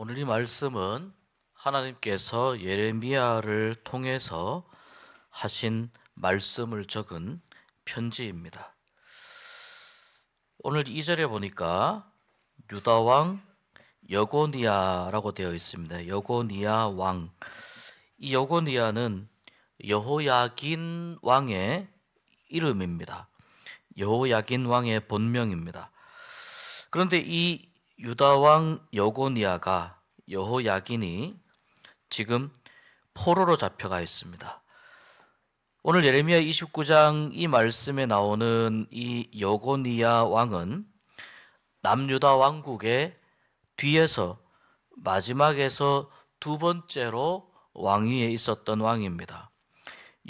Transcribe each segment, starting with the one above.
오늘 이 말씀은 하나님께서 예레미야를 통해서 하신 말씀을 적은 편지입니다. 오늘 2절에 보니까 유다왕 여고니야라고 되어 있습니다. 여고니야 왕. 이 여고니야는 여호야긴 왕의 이름입니다. 여호야긴 왕의 본명입니다. 그런데 이 유다왕 여고니야가 여호야긴이 지금 포로로 잡혀가 있습니다. 오늘 예레미야 29장 이 말씀에 나오는 이 여고니야 왕은 남유다 왕국의 뒤에서 마지막에서 두 번째로 왕위에 있었던 왕입니다.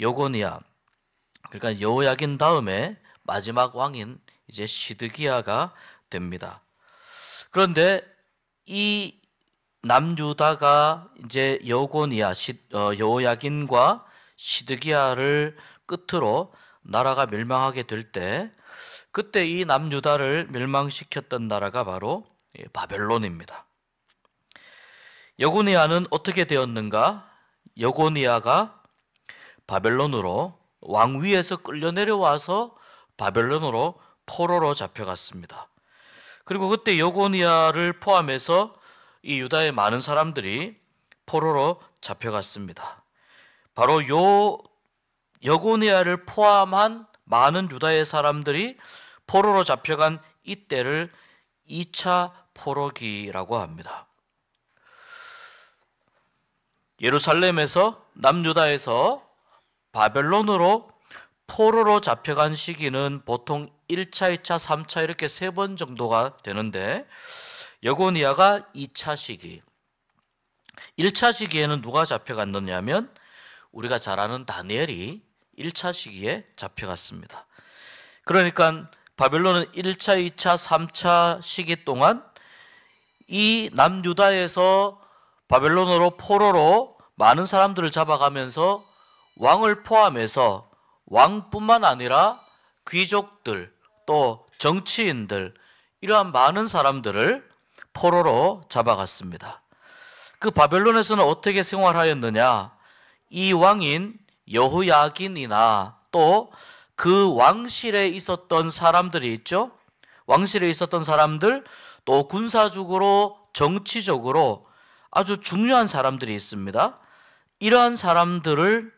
여고니야, 그러니까 여호야긴 다음에 마지막 왕인 이제 시드기야가 됩니다. 그런데 이 남유다가 이제 여고니야, 여호야긴과 시드기야를 끝으로 나라가 멸망하게 될 때, 그때 이 남유다를 멸망시켰던 나라가 바로 바벨론입니다. 여고니야는 어떻게 되었는가? 여고니야가 바벨론으로 왕위에서 끌려 내려와서 바벨론으로 포로로 잡혀갔습니다. 그리고 그때 여고니야를 포함해서 이 유다의 많은 사람들이 포로로 잡혀갔습니다. 바로 여고니야를 포함한 많은 유다의 사람들이 포로로 잡혀간 이때를 2차 포로기라고 합니다. 예루살렘에서 남유다에서 바벨론으로 포로로 잡혀간 시기는 보통 1차, 2차, 3차 이렇게 3번 정도가 되는데 여고니야가 2차 시기. 1차 시기에는 누가 잡혀갔느냐면 우리가 잘 아는 다니엘이 1차 시기에 잡혀갔습니다. 그러니까 바벨론은 1차, 2차, 3차 시기 동안 이 남유다에서 바벨론으로 포로로 많은 사람들을 잡아가면서 왕을 포함해서 왕뿐만 아니라 귀족들 또 정치인들 이러한 많은 사람들을 포로로 잡아갔습니다. 그 바벨론에서는 어떻게 생활하였느냐? 이 왕인 여호야긴이나 또 그 왕실에 있었던 사람들이 있죠. 왕실에 있었던 사람들 또 군사적으로 정치적으로 아주 중요한 사람들이 있습니다. 이러한 사람들을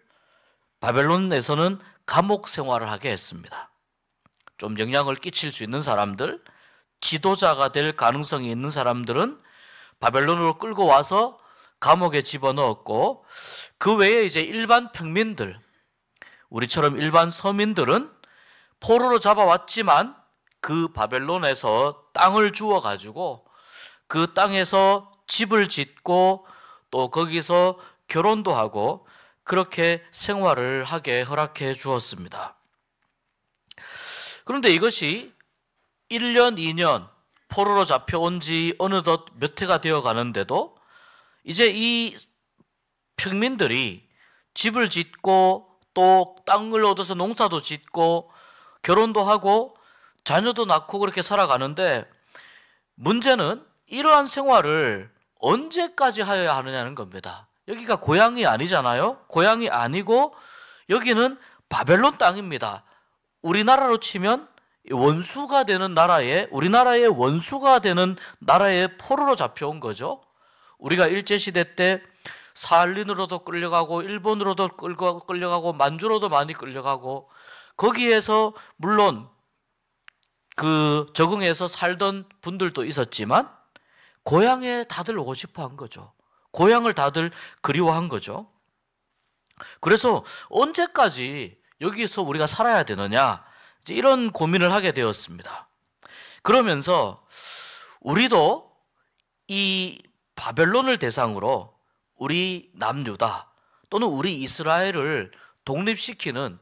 바벨론에서는 감옥 생활을 하게 했습니다. 좀 영향을 끼칠 수 있는 사람들, 지도자가 될 가능성이 있는 사람들은 바벨론으로 끌고 와서 감옥에 집어넣었고, 그 외에 이제 일반 평민들, 우리처럼 일반 서민들은 포로로 잡아왔지만 그 바벨론에서 땅을 주워가지고 그 땅에서 집을 짓고 또 거기서 결혼도 하고 그렇게 생활을 하게 허락해 주었습니다. 그런데 이것이 1년, 2년 포로로 잡혀온 지 어느덧 몇 해가 되어 가는데도 이제 이 평민들이 집을 짓고 또 땅을 얻어서 농사도 짓고 결혼도 하고 자녀도 낳고 그렇게 살아가는데 문제는 이러한 생활을 언제까지 하여야 하느냐는 겁니다. 여기가 고향이 아니잖아요. 고향이 아니고 여기는 바벨론 땅입니다. 우리나라로 치면 원수가 되는 나라에, 우리나라의 원수가 되는 나라에 포로로 잡혀온 거죠. 우리가 일제시대 때 사할린으로도 끌려가고 일본으로도 끌려가고 만주로도 많이 끌려가고 거기에서 물론 그 적응해서 살던 분들도 있었지만 고향에 다들 오고 싶어 한 거죠. 고향을 다들 그리워한 거죠. 그래서 언제까지 여기서 우리가 살아야 되느냐, 이제 이런 고민을 하게 되었습니다. 그러면서 우리도 이 바벨론을 대상으로 우리 남유다 또는 우리 이스라엘을 독립시키는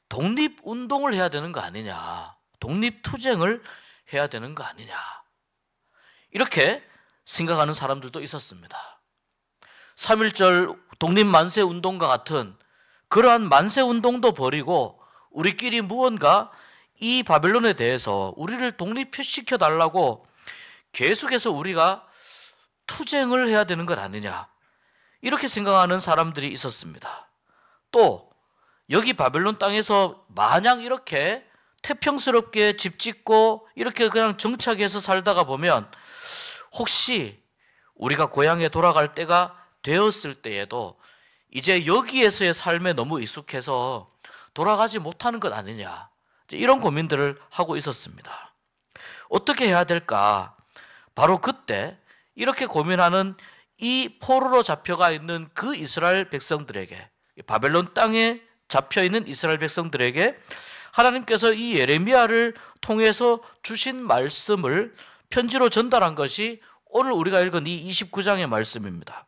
독립운동을 해야 되는 거 아니냐, 독립투쟁을 해야 되는 거 아니냐, 이렇게 생각하는 사람들도 있었습니다. 3.1절 독립만세운동과 같은 그러한 만세운동도 벌이고 우리끼리 무언가 이 바벨론에 대해서 우리를 독립시켜달라고 계속해서 우리가 투쟁을 해야 되는 것 아니냐, 이렇게 생각하는 사람들이 있었습니다. 또 여기 바벨론 땅에서 마냥 이렇게 태평스럽게 집 짓고 이렇게 그냥 정착해서 살다가 보면 혹시 우리가 고향에 돌아갈 때가 되었을 때에도 이제 여기에서의 삶에 너무 익숙해서 돌아가지 못하는 것 아니냐, 이런 고민들을 하고 있었습니다. 어떻게 해야 될까? 바로 그때 이렇게 고민하는 이 포로로 잡혀가 있는 그 이스라엘 백성들에게, 바벨론 땅에 잡혀있는 이스라엘 백성들에게 하나님께서 이 예레미야를 통해서 주신 말씀을 편지로 전달한 것이 오늘 우리가 읽은 이 29장의 말씀입니다.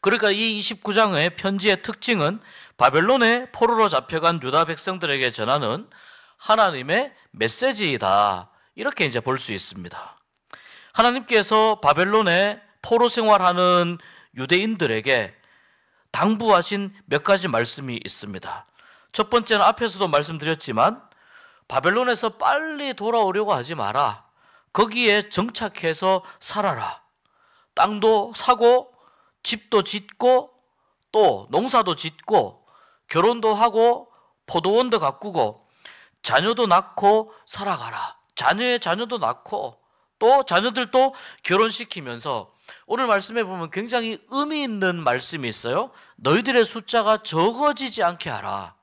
그러니까 이 29장의 편지의 특징은 바벨론에 포로로 잡혀간 유다 백성들에게 전하는 하나님의 메시지이다, 이렇게 이제 볼 수 있습니다. 하나님께서 바벨론에 포로 생활하는 유대인들에게 당부하신 몇 가지 말씀이 있습니다. 첫 번째는 앞에서도 말씀드렸지만 바벨론에서 빨리 돌아오려고 하지 마라. 거기에 정착해서 살아라. 땅도 사고 집도 짓고 또 농사도 짓고 결혼도 하고 포도원도 가꾸고 자녀도 낳고 살아가라. 자녀의 자녀도 낳고 또 자녀들도 결혼시키면서, 오늘 말씀에 보면 굉장히 의미 있는 말씀이 있어요. 너희들의 숫자가 적어지지 않게 하라.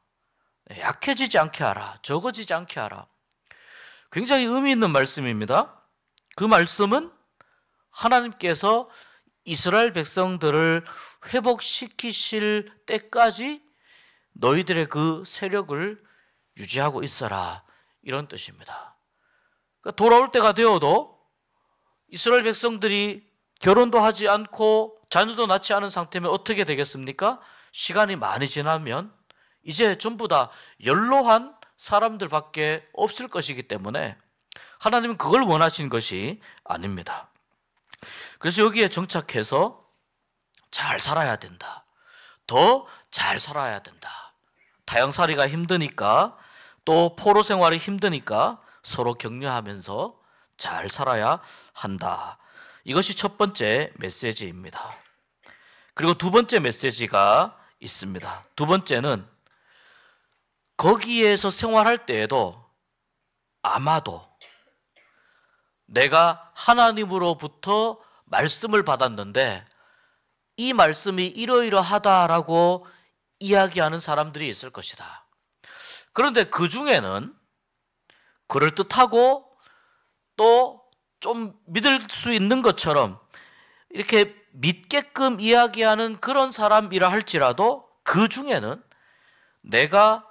약해지지 않게 하라. 적어지지 않게 하라. 굉장히 의미 있는 말씀입니다. 그 말씀은 하나님께서 이스라엘 백성들을 회복시키실 때까지 너희들의 그 세력을 유지하고 있어라, 이런 뜻입니다. 그러니까 돌아올 때가 되어도 이스라엘 백성들이 결혼도 하지 않고 자녀도 낳지 않은 상태면 어떻게 되겠습니까? 시간이 많이 지나면 이제 전부 다 연로한 사람들밖에 없을 것이기 때문에 하나님은 그걸 원하신 것이 아닙니다. 그래서 여기에 정착해서 잘 살아야 된다. 더 잘 살아야 된다. 타향살이가 힘드니까, 또 포로 생활이 힘드니까 서로 격려하면서 잘 살아야 한다. 이것이 첫 번째 메시지입니다. 그리고 두 번째 메시지가 있습니다. 두 번째는 거기에서 생활할 때에도 아마도 내가 하나님으로부터 말씀을 받았는데 이 말씀이 이러이러하다라고 이야기하는 사람들이 있을 것이다. 그런데 그 중에는 그럴듯하고 또 좀 믿을 수 있는 것처럼 이렇게 믿게끔 이야기하는 그런 사람이라 할지라도 그 중에는 내가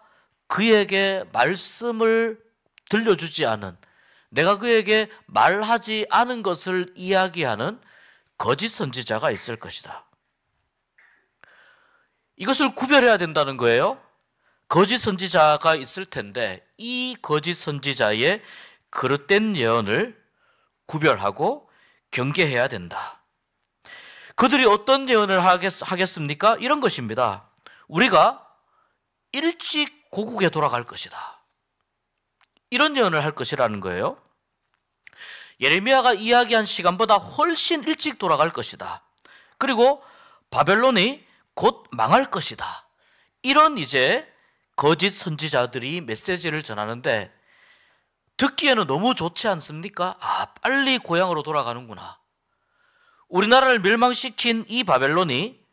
그에게 말씀을 들려주지 않은, 내가 그에게 말하지 않은 것을 이야기하는 거짓 선지자가 있을 것이다. 이것을 구별해야 된다는 거예요. 거짓 선지자가 있을 텐데 이 거짓 선지자의 그릇된 예언을 구별하고 경계해야 된다. 그들이 어떤 예언을 하겠습니까? 이런 것입니다. 우리가 일찍 고국에 돌아갈 것이다. 이런 예언을 할 것이라는 거예요. 예레미야가 이야기한 시간보다 훨씬 일찍 돌아갈 것이다. 그리고 바벨론이 곧 망할 것이다. 이런 이제 거짓 선지자들이 메시지를 전하는데 듣기에는 너무 좋지 않습니까? 아, 빨리 고향으로 돌아가는구나. 우리나라를 멸망시킨 이 바벨론이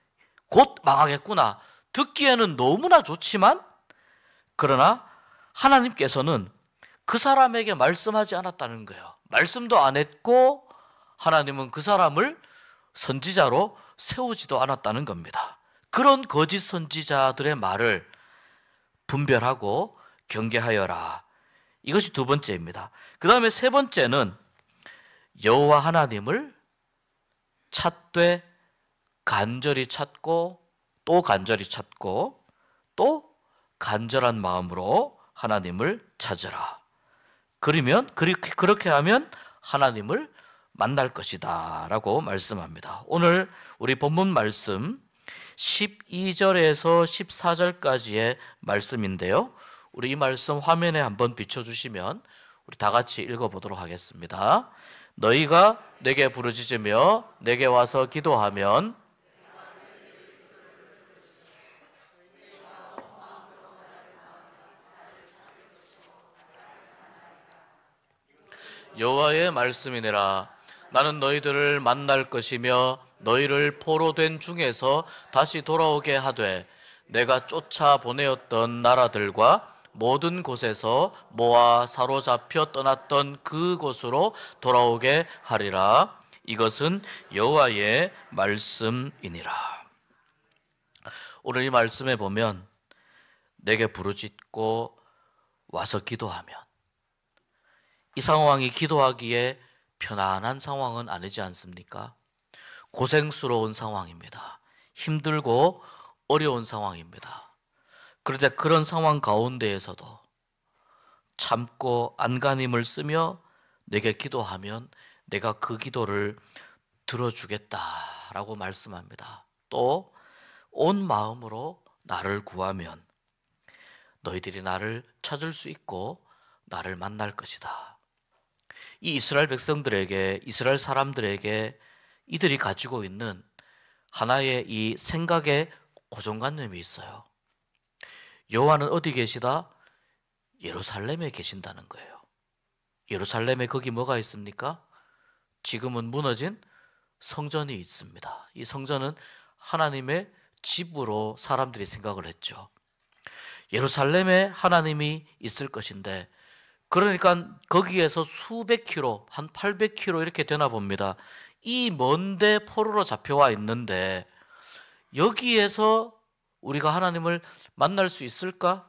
곧 망하겠구나. 듣기에는 너무나 좋지만, 그러나 하나님께서는 그 사람에게 말씀하지 않았다는 거예요. 말씀도 안 했고 하나님은 그 사람을 선지자로 세우지도 않았다는 겁니다. 그런 거짓 선지자들의 말을 분별하고 경계하여라. 이것이 두 번째입니다. 그 다음에 세 번째는 여호와 하나님을 찾되 간절히 찾고 또 간절히 찾고 또 간절한 마음으로 하나님을 찾으라. 그렇게 하면 하나님을 만날 것이다 라고 말씀합니다. 오늘 우리 본문 말씀 12절에서 14절까지의 말씀인데요. 우리 이 말씀 화면에 한번 비춰주시면 우리 다 같이 읽어보도록 하겠습니다. 너희가 내게 부르짖으며 내게 와서 기도하면 여호와의 말씀이니라. 나는 너희들을 만날 것이며 너희를 포로된 중에서 다시 돌아오게 하되 내가 쫓아 보내었던 나라들과 모든 곳에서 모아 사로잡혀 떠났던 그곳으로 돌아오게 하리라. 이것은 여호와의 말씀이니라. 오늘 이 말씀에 보면 내게 부르짖고 와서 기도하면, 이 상황이 기도하기에 편안한 상황은 아니지 않습니까? 고생스러운 상황입니다. 힘들고 어려운 상황입니다. 그런데 그런 상황 가운데에서도 참고 안간힘을 쓰며 내게 기도하면 내가 그 기도를 들어주겠다라고 말씀합니다. 또 온 마음으로 나를 구하면 너희들이 나를 찾을 수 있고 나를 만날 것이다. 이 이스라엘 백성들에게, 이스라엘 사람들에게 이들이 가지고 있는 하나의 이 생각의 고정관념이 있어요. 여호와는 어디 계시다? 예루살렘에 계신다는 거예요. 예루살렘에 거기 뭐가 있습니까? 지금은 무너진 성전이 있습니다. 이 성전은 하나님의 집으로 사람들이 생각을 했죠. 예루살렘에 하나님이 있을 것인데, 그러니까 거기에서 수백 킬로, 한 800킬로 이렇게 되나 봅니다. 이 먼데 포로로 잡혀와 있는데 여기에서 우리가 하나님을 만날 수 있을까?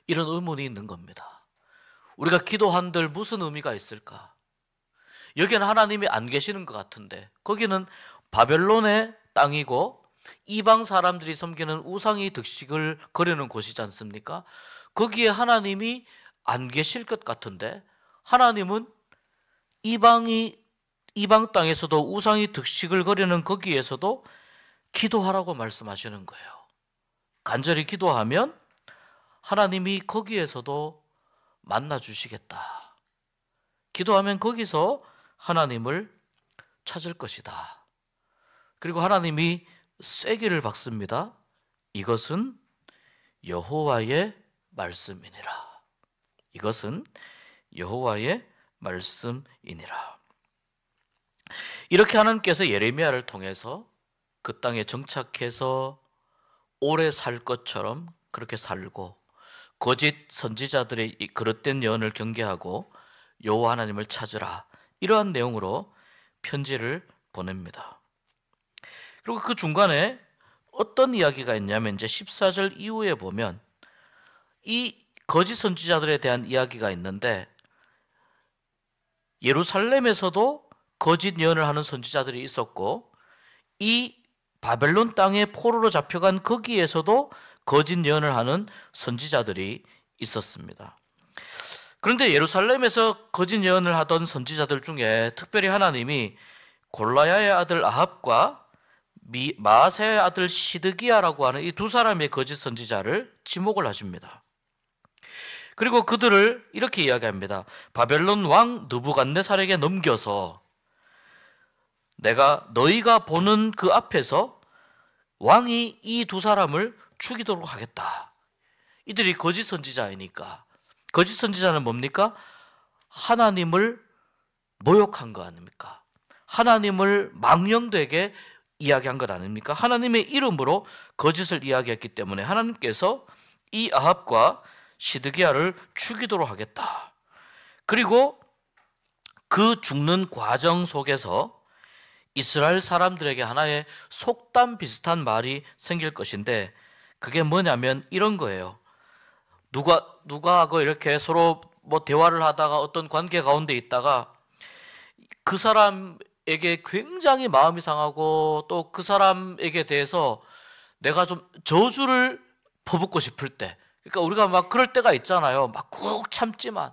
이런 의문이 있는 겁니다. 우리가 기도한들 무슨 의미가 있을까? 여기는 하나님이 안 계시는 것 같은데, 거기는 바벨론의 땅이고 이방 사람들이 섬기는 우상이 득식을 거리는 곳이지 않습니까? 거기에 하나님이 안 계실 것 같은데, 하나님은 이방 땅에서도 우상이 득식을 거리는 거기에서도 기도하라고 말씀하시는 거예요. 간절히 기도하면 하나님이 거기에서도 만나 주시겠다. 기도하면 거기서 하나님을 찾을 것이다. 그리고 하나님이 쐐기를 박습니다. 이것은 여호와의 말씀이니라. 이것은 여호와의 말씀이니라. 이렇게 하나님께서 예레미야를 통해서 그 땅에 정착해서 오래 살 것처럼 그렇게 살고, 거짓 선지자들의 그릇된 예언을 경계하고 여호와 하나님을 찾으라, 이러한 내용으로 편지를 보냅니다. 그리고 그 중간에 어떤 이야기가 있냐면, 이제 14절 이후에 보면 이 거짓 선지자들에 대한 이야기가 있는데, 예루살렘에서도 거짓 예언을 하는 선지자들이 있었고, 이 바벨론 땅에 포로로 잡혀간 거기에서도 거짓 예언을 하는 선지자들이 있었습니다. 그런데 예루살렘에서 거짓 예언을 하던 선지자들 중에 특별히 하나님이 골라야의 아들 아합과 마아세의 아들 시드기야라고 하는 이 두 사람의 거짓 선지자를 지목을 하십니다. 그리고 그들을 이렇게 이야기합니다. 바벨론 왕 느부갓네살에게 넘겨서 내가 너희가 보는 그 앞에서 왕이 이 두 사람을 죽이도록 하겠다. 이들이 거짓 선지자이니까. 거짓 선지자는 뭡니까? 하나님을 모욕한 거 아닙니까? 하나님을 망령되게 이야기한 것 아닙니까? 하나님의 이름으로 거짓을 이야기했기 때문에 하나님께서 이 아합과 시드기야를 죽이도록 하겠다. 그리고 그 죽는 과정 속에서 이스라엘 사람들에게 하나의 속담 비슷한 말이 생길 것인데, 그게 뭐냐면 이런 거예요. 누가하고 이렇게 서로 뭐 대화를 하다가 어떤 관계 가운데 있다가 그 사람에게 굉장히 마음이 상하고 또 그 사람에게 대해서 내가 좀 저주를 퍼붓고 싶을 때, 그러니까 우리가 막 그럴 때가 있잖아요. 막 꾹 참지만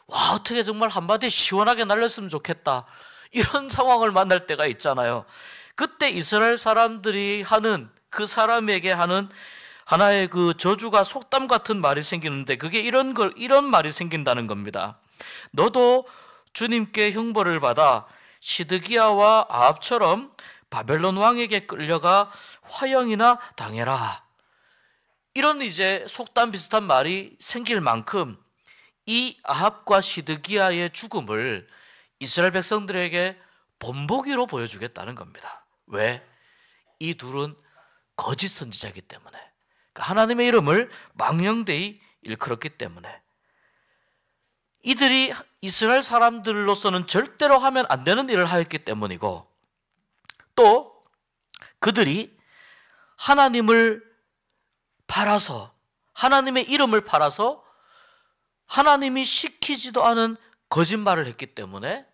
와, 어떻게 정말 한마디 시원하게 날렸으면 좋겠다, 이런 상황을 만날 때가 있잖아요. 그때 이스라엘 사람들이 하는, 그 사람에게 하는 하나의 그 저주가 속담 같은 말이 생기는데, 그게 이런 말이 생긴다는 겁니다. 너도 주님께 형벌을 받아 시드기야와 아합처럼 바벨론 왕에게 끌려가 화형이나 당해라. 이런 이제 속담 비슷한 말이 생길 만큼 이 아합과 시드기야의 죽음을 이스라엘 백성들에게 본보기로 보여주겠다는 겁니다. 왜? 이 둘은 거짓 선지자이기 때문에, 그러니까 하나님의 이름을 망령되이 일컬었기 때문에, 이들이 이스라엘 사람들로서는 절대로 하면 안 되는 일을 하였기 때문이고, 또 그들이 하나님을 팔아서, 하나님의 이름을 팔아서 하나님이 시키지도 않은 거짓말을 했기 때문에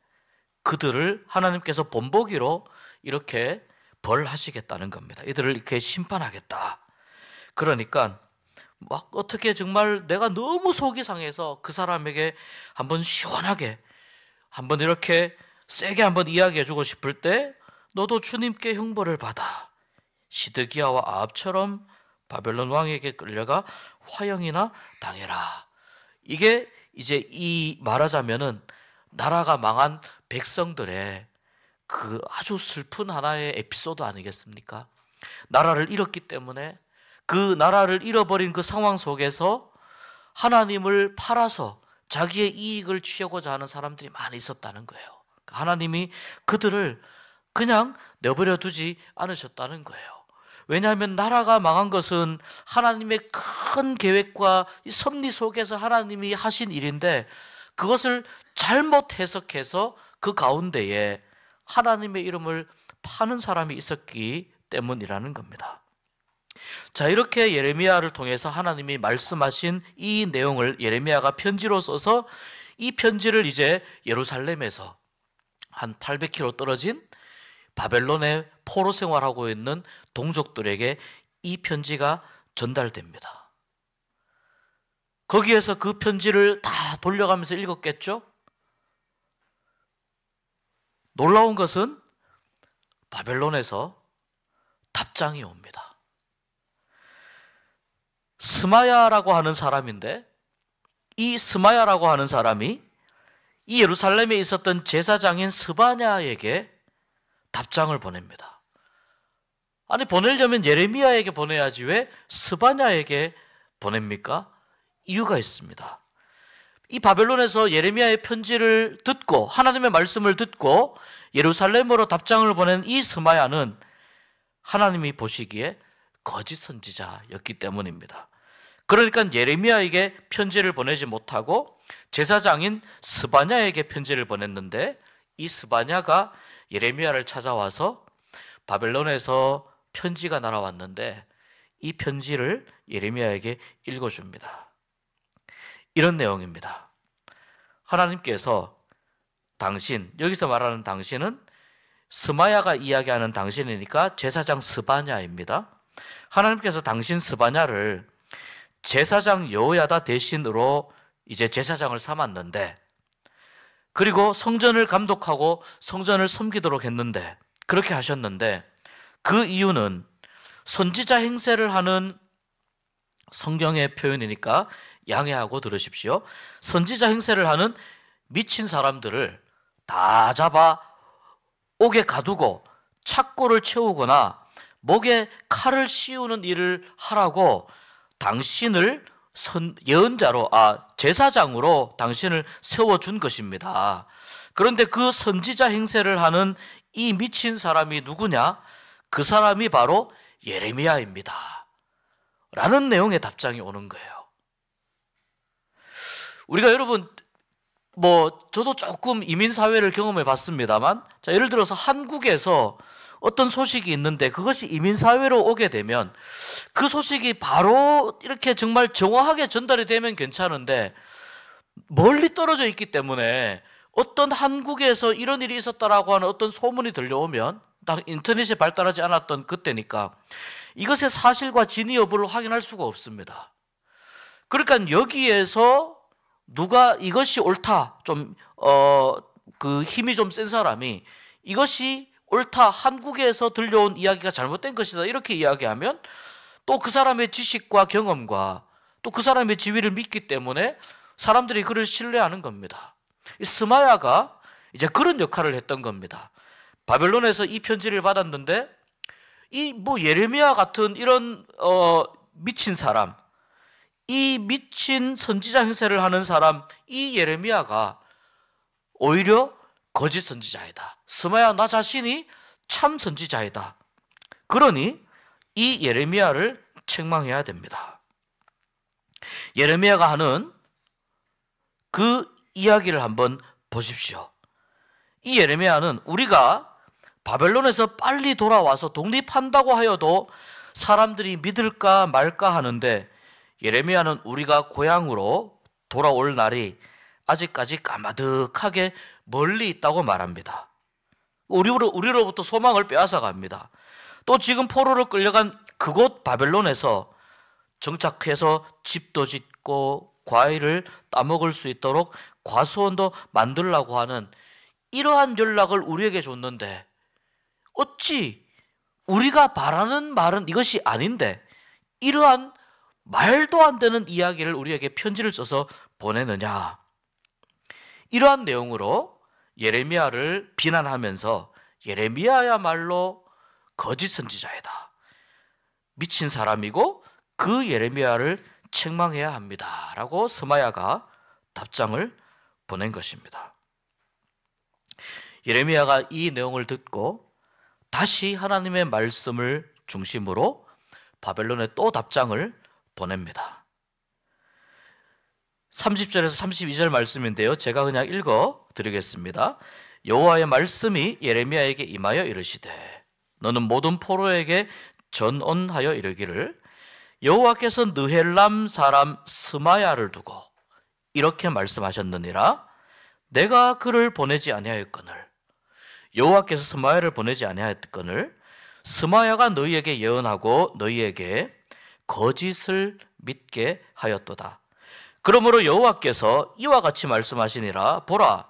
그들을 하나님께서 본보기로 이렇게 벌하시겠다는 겁니다. 이들을 이렇게 심판하겠다. 그러니까 막 어떻게 정말 내가 너무 속이 상해서 그 사람에게 한번 시원하게 한번 이렇게 세게 한번 이야기해 주고 싶을 때, 너도 주님께 형벌을 받아 시드기야와 아합처럼 바벨론 왕에게 끌려가 화형이나 당해라. 이게 이제 이 말하자면은 나라가 망한 백성들의 그 아주 슬픈 하나의 에피소드 아니겠습니까? 나라를 잃었기 때문에 그 나라를 잃어버린 그 상황 속에서 하나님을 팔아서 자기의 이익을 취하고자 하는 사람들이 많이 있었다는 거예요. 하나님이 그들을 그냥 내버려 두지 않으셨다는 거예요. 왜냐하면 나라가 망한 것은 하나님의 큰 계획과 섭리 속에서 하나님이 하신 일인데, 그것을 잘못 해석해서 그 가운데에 하나님의 이름을 파는 사람이 있었기 때문이라는 겁니다. 자, 이렇게 예레미야를 통해서 하나님이 말씀하신 이 내용을 예레미야가 편지로 써서 이 편지를 이제 예루살렘에서 한 800km 떨어진 바벨론의 포로 생활하고 있는 동족들에게 이 편지가 전달됩니다. 거기에서 그 편지를 다 돌려가면서 읽었겠죠? 놀라운 것은 바벨론에서 답장이 옵니다. 스마야라고 하는 사람인데, 이 스마야라고 하는 사람이 이 예루살렘에 있었던 제사장인 스바냐에게 답장을 보냅니다. 아니, 보내려면 예레미야에게 보내야지 왜 스바냐에게 보냅니까? 이유가 있습니다. 이 바벨론에서 예레미야의 편지를 듣고 하나님의 말씀을 듣고 예루살렘으로 답장을 보낸 이 스마야는 하나님이 보시기에 거짓 선지자였기 때문입니다. 그러니까 예레미야에게 편지를 보내지 못하고 제사장인 스바냐에게 편지를 보냈는데, 이 스바냐가 예레미야를 찾아와서 바벨론에서 편지가 날아왔는데 이 편지를 예레미야에게 읽어줍니다. 이런 내용입니다. 하나님께서 당신, 여기서 말하는 당신은 스마야가 이야기하는 당신이니까 제사장 스바냐입니다. 하나님께서 당신 스바냐를 제사장 여호야다 대신으로 이제 제사장을 삼았는데, 그리고 성전을 감독하고 성전을 섬기도록 했는데, 그렇게 하셨는데, 그 이유는 선지자 행세를 하는, 성경의 표현이니까 양해하고 들으십시오. 선지자 행세를 하는 미친 사람들을 다 잡아 옥에 가두고 착고를 채우거나 목에 칼을 씌우는 일을 하라고 당신을 예언자로, 제사장으로 당신을 세워준 것입니다. 그런데 그 선지자 행세를 하는 이 미친 사람이 누구냐? 그 사람이 바로 예레미야입니다. 라는 내용의 답장이 오는 거예요. 우리가 여러분, 저도 조금 이민사회를 경험해 봤습니다만, 자, 예를 들어서 한국에서 어떤 소식이 있는데 그것이 이민사회로 오게 되면 그 소식이 바로 이렇게 정말 정확하게 전달이 되면 괜찮은데, 멀리 떨어져 있기 때문에 어떤 한국에서 이런 일이 있었다라고 하는 어떤 소문이 들려오면, 딱 인터넷이 발달하지 않았던 그때니까 이것의 사실과 진위 여부를 확인할 수가 없습니다. 그러니까 여기에서 누가 이것이 옳다, 그 힘이 좀 센 사람이 이것이 옳다, 한국에서 들려온 이야기가 잘못된 것이다, 이렇게 이야기하면 또 그 사람의 지식과 경험과 또 그 사람의 지위를 믿기 때문에 사람들이 그를 신뢰하는 겁니다. 이 스마야가 이제 그런 역할을 했던 겁니다. 바벨론에서 이 편지를 받았는데 이 뭐 예레미야 같은 이런 미친 사람, 이 미친 선지자 행세를 하는 사람, 이 예레미야가 오히려 거짓 선지자이다. 스마야 나 자신이 참 선지자이다. 그러니 이 예레미야를 책망해야 됩니다. 예레미야가 하는 그 이야기를 한번 보십시오. 이 예레미야는 우리가 바벨론에서 빨리 돌아와서 독립한다고 하여도 사람들이 믿을까 말까 하는데, 예레미야는 우리가 고향으로 돌아올 날이 아직까지 까마득하게 멀리 있다고 말합니다. 우리로부터 소망을 빼앗아 갑니다. 또 지금 포로로 끌려간 그곳 바벨론에서 정착해서 집도 짓고 과일을 따먹을 수 있도록 과수원도 만들려고 하는 이러한 연락을 우리에게 줬는데, 어찌 우리가 바라는 말은 이것이 아닌데 이러한 말도 안 되는 이야기를 우리에게 편지를 써서 보내느냐. 이러한 내용으로 예레미야를 비난하면서 예레미야야말로 거짓 선지자이다, 미친 사람이고 그 예레미야를 책망해야 합니다 라고 스마야가 답장을 보낸 것입니다. 예레미야가 이 내용을 듣고 다시 하나님의 말씀을 중심으로 바벨론에 또 답장을 보냅니다. 30절에서 32절 말씀인데요, 제가 그냥 읽어 드리겠습니다. 여호와의 말씀이 예레미야에게 임하여 이르시되 너는 모든 포로에게 전언하여 이르기를 여호와께서 느헬람 사람 스마야를 두고 이렇게 말씀하셨느니라. 내가 그를 보내지 아니하였거늘, 여호와께서 스마야를 보내지 아니하였거늘 스마야가 너희에게 예언하고 너희에게 거짓을 믿게 하였도다. 그러므로 여호와께서 이와 같이 말씀하시니라. 보라,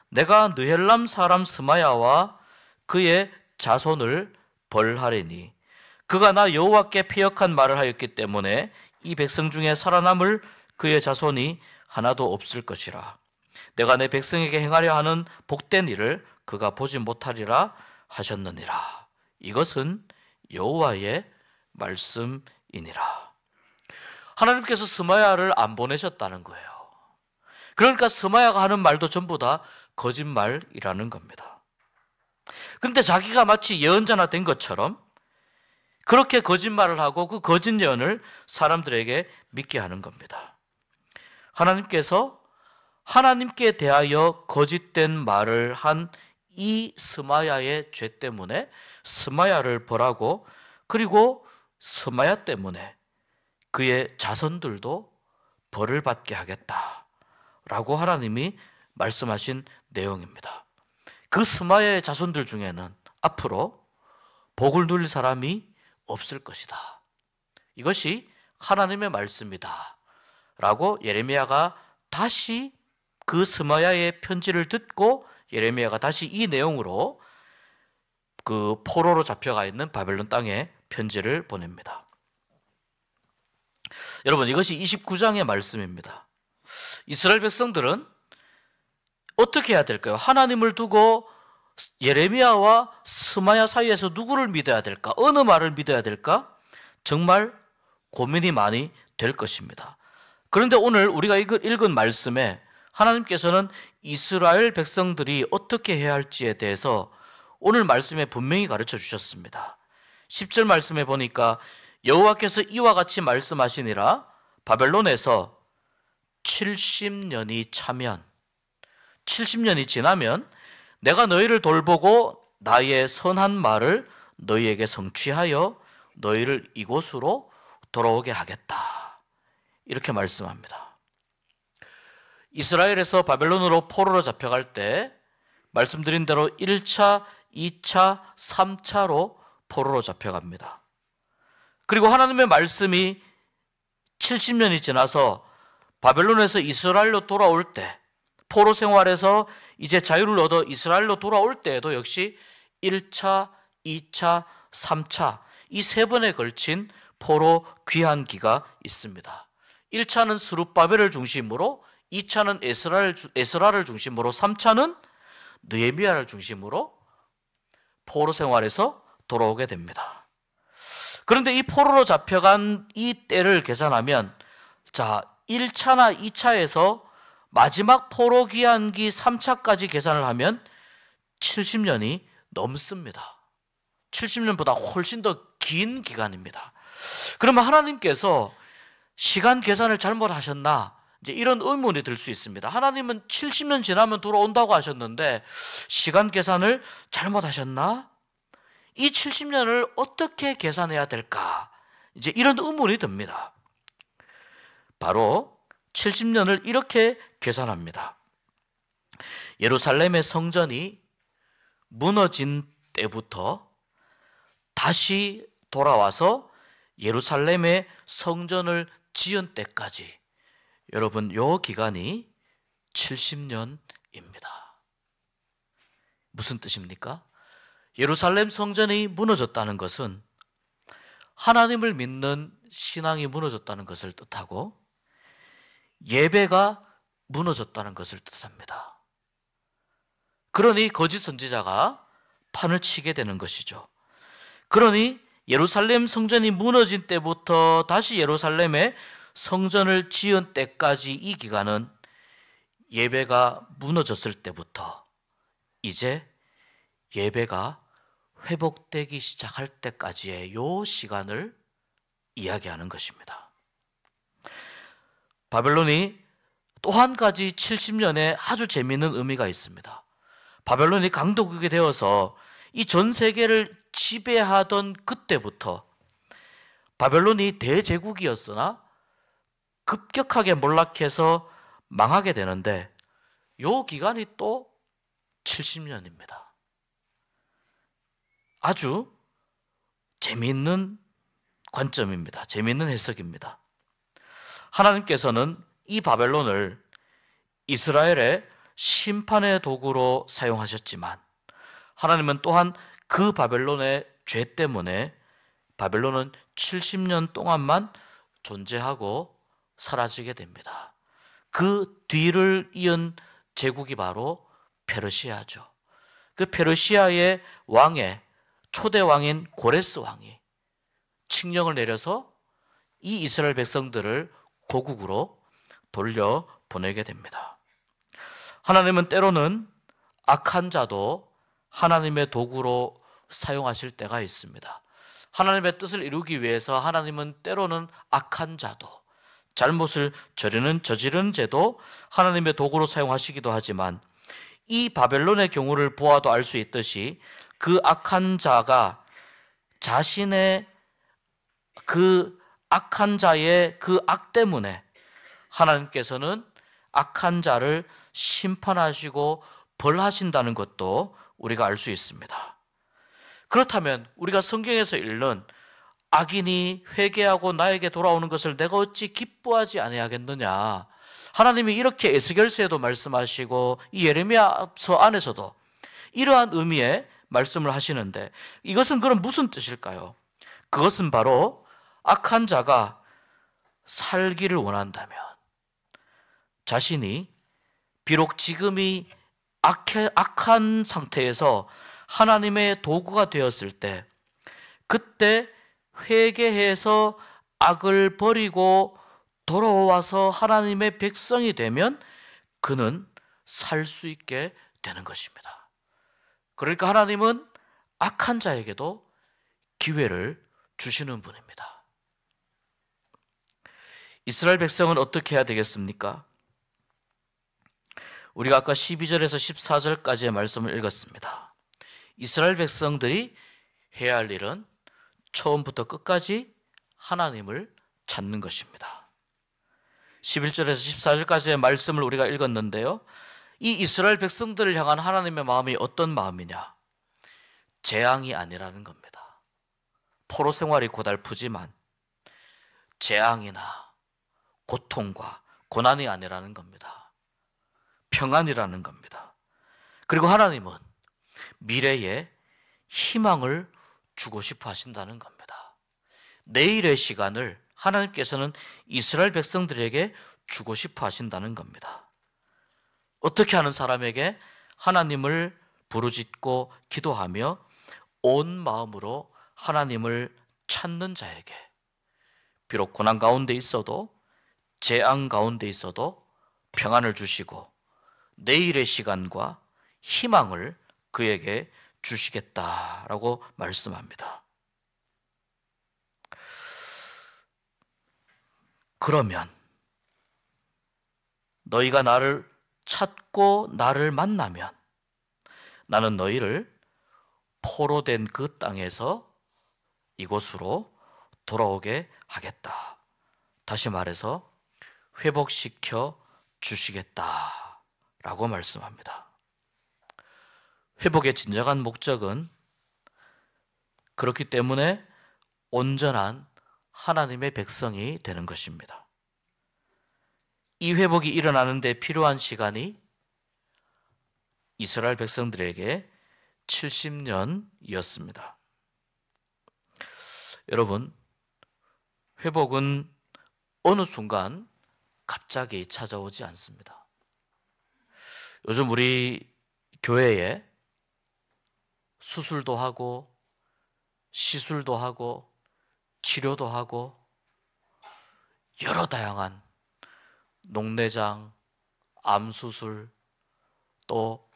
내가 느헬람 사람 스마야와 그의 자손을 벌하리니 그가 나 여호와께 패역한 말을 하였기 때문에 이 백성 중에 살아남을 그의 자손이 하나도 없을 것이라. 내가 내 백성에게 행하려 하는 복된 일을 그가 보지 못하리라 하셨느니라. 이것은 여호와의 말씀이니라. 하나님께서 스마야를 안 보내셨다는 거예요. 그러니까 스마야가 하는 말도 전부 다 거짓말이라는 겁니다. 그런데 자기가 마치 예언자나 된 것처럼 그렇게 거짓말을 하고 그 거짓 예언을 사람들에게 믿게 하는 겁니다. 하나님께서 하나님께 대하여 거짓된 말을 한 이 스마야의 죄 때문에 스마야를 벌하고, 그리고 스마야 때문에 그의 자손들도 벌을 받게 하겠다라고 하나님이 말씀하신 내용입니다. 그 스마야의 자손들 중에는 앞으로 복을 누릴 사람이 없을 것이다. 이것이 하나님의 말씀이다 라고 예레미야가 다시 그 스마야의 편지를 듣고 예레미야가 다시 이 내용으로 그 포로로 잡혀가 있는 바벨론 땅에 편지를 보냅니다. 여러분, 이것이 29장의 말씀입니다. 이스라엘 백성들은 어떻게 해야 될까요? 하나님을 두고 예레미야와 스마야 사이에서 누구를 믿어야 될까? 어느 말을 믿어야 될까? 정말 고민이 많이 될 것입니다. 그런데 오늘 우리가 읽은 말씀에 하나님께서는 이스라엘 백성들이 어떻게 해야 할지에 대해서 오늘 말씀에 분명히 가르쳐 주셨습니다. 10절 말씀에 보니까 여호와께서 이와 같이 말씀하시니라. 바벨론에서 70년이 차면, 70년이 지나면 내가 너희를 돌보고 나의 선한 말을 너희에게 성취하여 너희를 이곳으로 돌아오게 하겠다. 이렇게 말씀합니다. 이스라엘에서 바벨론으로 포로로 잡혀갈 때 말씀드린 대로 1차, 2차, 3차로 포로로 잡혀갑니다. 그리고 하나님의 말씀이 70년이 지나서 바벨론에서 이스라엘로 돌아올 때, 포로 생활에서 이제 자유를 얻어 이스라엘로 돌아올 때에도 역시 1차, 2차, 3차 이 세 번에 걸친 포로 귀환기가 있습니다. 1차는 스룹바벨을 중심으로 2차는 에스라를 중심으로, 3차는 느헤미야를 중심으로 포로 생활에서 돌아오게 됩니다. 그런데 이 포로로 잡혀간 이 때를 계산하면, 자, 1차나 2차에서 마지막 포로 귀환기 3차까지 계산을 하면 70년이 넘습니다. 70년보다 훨씬 더 긴 기간입니다. 그러면 하나님께서 시간 계산을 잘못하셨나? 이제 이런 의문이 들 수 있습니다. 하나님은 70년 지나면 돌아온다고 하셨는데 시간 계산을 잘못하셨나? 이 70년을 어떻게 계산해야 될까? 이제 이런 의문이 듭니다. 바로 70년을 이렇게 계산합니다. 예루살렘의 성전이 무너진 때부터 다시 돌아와서 예루살렘의 성전을 지은 때까지, 여러분, 요 기간이 70년입니다. 무슨 뜻입니까? 예루살렘 성전이 무너졌다는 것은 하나님을 믿는 신앙이 무너졌다는 것을 뜻하고 예배가 무너졌다는 것을 뜻합니다. 그러니 거짓 선지자가 판을 치게 되는 것이죠. 그러니 예루살렘 성전이 무너진 때부터 다시 예루살렘에 성전을 지은 때까지 이 기간은 예배가 무너졌을 때부터 이제 예배가 회복되기 시작할 때까지의 요 시간을 이야기하는 것입니다. 바벨론이 또 한 가지 70년에 아주 재미있는 의미가 있습니다. 바벨론이 강대국이 되어서 이 전 세계를 지배하던 그때부터 바벨론이 대제국이었으나 급격하게 몰락해서 망하게 되는데 요 기간이 또 70년입니다. 아주 재미있는 관점입니다. 재미있는 해석입니다. 하나님께서는 이 바벨론을 이스라엘의 심판의 도구로 사용하셨지만 하나님은 또한 그 바벨론의 죄 때문에 바벨론은 70년 동안만 존재하고 사라지게 됩니다. 그 뒤를 이은 제국이 바로 페르시아죠. 그 페르시아의 왕의 초대 왕인 고레스 왕이 칙령을 내려서 이 이스라엘 백성들을 고국으로 돌려보내게 됩니다. 하나님은 때로는 악한 자도 하나님의 도구로 사용하실 때가 있습니다. 하나님의 뜻을 이루기 위해서 하나님은 때로는 악한 자도, 잘못을 저지르는 죄도 하나님의 도구로 사용하시기도 하지만 이 바벨론의 경우를 보아도 알 수 있듯이 그 악한 자가 자신의 그 악한 자의 그 악 때문에 하나님께서는 악한 자를 심판하시고 벌하신다는 것도 우리가 알 수 있습니다. 그렇다면 우리가 성경에서 읽는 악인이 회개하고 나에게 돌아오는 것을 내가 어찌 기뻐하지 아니하겠느냐, 하나님이 이렇게 에스겔서에도 말씀하시고 이 예레미야서 안에서도 이러한 의미의 말씀을 하시는데 이것은 그럼 무슨 뜻일까요? 그것은 바로 악한 자가 살기를 원한다면 자신이 비록 지금이 악한 상태에서 하나님의 도구가 되었을 때 그때 회개해서 악을 버리고 돌아와서 하나님의 백성이 되면 그는 살 수 있게 되는 것입니다. 그러니까 하나님은 악한 자에게도 기회를 주시는 분입니다. 이스라엘 백성은 어떻게 해야 되겠습니까? 우리가 아까 12절에서 14절까지의 말씀을 읽었습니다. 이스라엘 백성들이 해야 할 일은 처음부터 끝까지 하나님을 찾는 것입니다. 11절에서 14절까지의 말씀을 우리가 읽었는데요. 이 이스라엘 백성들을 향한 하나님의 마음이 어떤 마음이냐? 재앙이 아니라는 겁니다. 포로 생활이 고달프지만 재앙이나 고통과 고난이 아니라는 겁니다. 평안이라는 겁니다. 그리고 하나님은 미래에 희망을 주고 싶어 하신다는 겁니다. 내일의 시간을 하나님께서는 이스라엘 백성들에게 주고 싶어 하신다는 겁니다. 어떻게 하는 사람에게? 하나님을 부르짖고 기도하며 온 마음으로 하나님을 찾는 자에게, 비록 고난 가운데 있어도, 재앙 가운데 있어도 평안을 주시고 내일의 시간과 희망을 그에게 주시겠다라고 말씀합니다. 그러면 너희가 나를 찾고 나를 만나면 나는 너희를 포로된 그 땅에서 이곳으로 돌아오게 하겠다. 다시 말해서 회복시켜 주시겠다라고 말씀합니다. 회복의 진정한 목적은 그렇기 때문에 온전한 하나님의 백성이 되는 것입니다. 이 회복이 일어나는 데 필요한 시간이 이스라엘 백성들에게 70년이었습니다. 여러분, 회복은 어느 순간 갑자기 찾아오지 않습니다. 요즘 우리 교회에 수술도 하고 시술도 하고 치료도 하고 여러 다양한 녹내장, 암수술, 또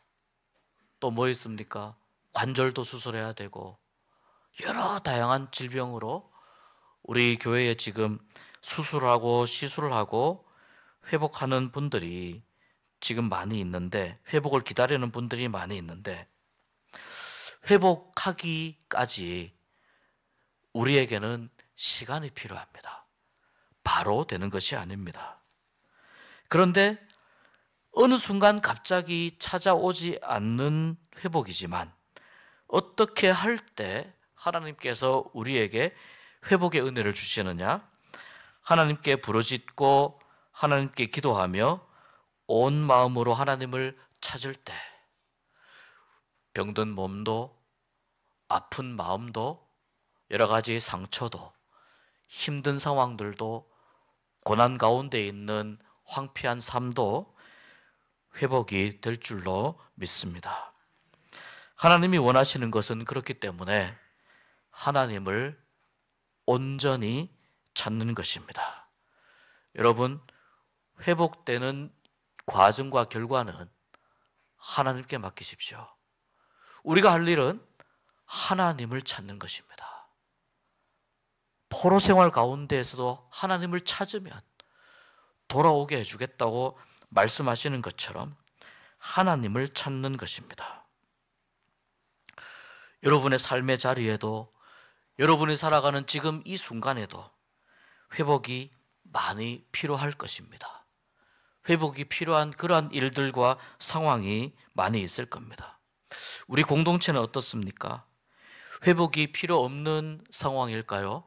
뭐 있습니까? 관절도 수술해야 되고 여러 다양한 질병으로 우리 교회에 지금 수술하고 시술을 하고 회복하는 분들이 지금 많이 있는데, 회복을 기다리는 분들이 많이 있는데, 회복하기까지 우리에게는 시간이 필요합니다. 바로 되는 것이 아닙니다. 그런데 어느 순간 갑자기 찾아오지 않는 회복이지만, 어떻게 할 때 하나님께서 우리에게 회복의 은혜를 주시느냐? 하나님께 부르짖고 하나님께 기도하며 온 마음으로 하나님을 찾을 때, 병든 몸도 아픈 마음도 여러 가지 상처도 힘든 상황들도 고난 가운데 있는 황폐한 삶도 회복이 될 줄로 믿습니다. 하나님이 원하시는 것은 그렇기 때문에 하나님을 온전히 찾는 것입니다. 여러분, 회복되는 과정과 결과는 하나님께 맡기십시오. 우리가 할 일은 하나님을 찾는 것입니다. 포로 생활 가운데에서도 하나님을 찾으면 돌아오게 해주겠다고 말씀하시는 것처럼 하나님을 찾는 것입니다. 여러분의 삶의 자리에도, 여러분이 살아가는 지금 이 순간에도 회복이 많이 필요할 것입니다. 회복이 필요한 그러한 일들과 상황이 많이 있을 겁니다. 우리 공동체는 어떻습니까? 회복이 필요 없는 상황일까요?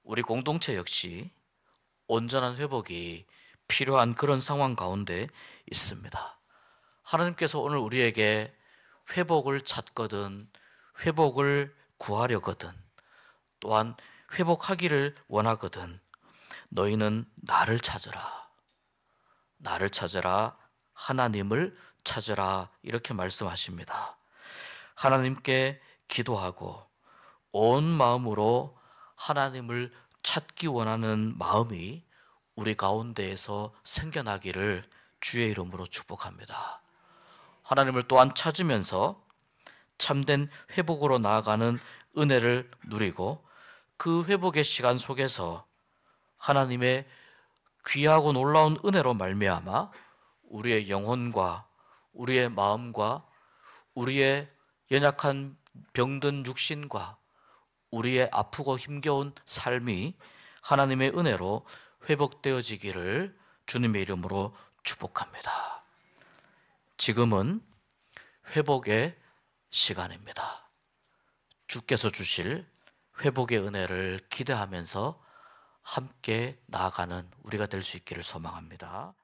우리 공동체 역시 온전한 회복이 필요한 그런 상황 가운데 있습니다. 하나님께서 오늘 우리에게 회복을 찾거든, 회복을 구하려거든, 또한 회복하기를 원하거든 너희는 나를 찾으라, 나를 찾으라, 하나님을 찾으라, 이렇게 말씀하십니다. 하나님께 기도하고 온 마음으로 하나님을 찾기 원하는 마음이 우리 가운데에서 생겨나기를 주의 이름으로 축복합니다. 하나님을 또한 찾으면서 참된 회복으로 나아가는 은혜를 누리고 그 회복의 시간 속에서 하나님의 귀하고 놀라운 은혜로 말미암아 우리의 영혼과 우리의 마음과 우리의 연약한 병든 육신과 우리의 아프고 힘겨운 삶이 하나님의 은혜로 회복되어지기를 주님의 이름으로 축복합니다. 지금은 회복의 시간입니다. 주께서 주실 회복의 은혜를 기대하면서 함께 나아가는 우리가 될 수 있기를 소망합니다.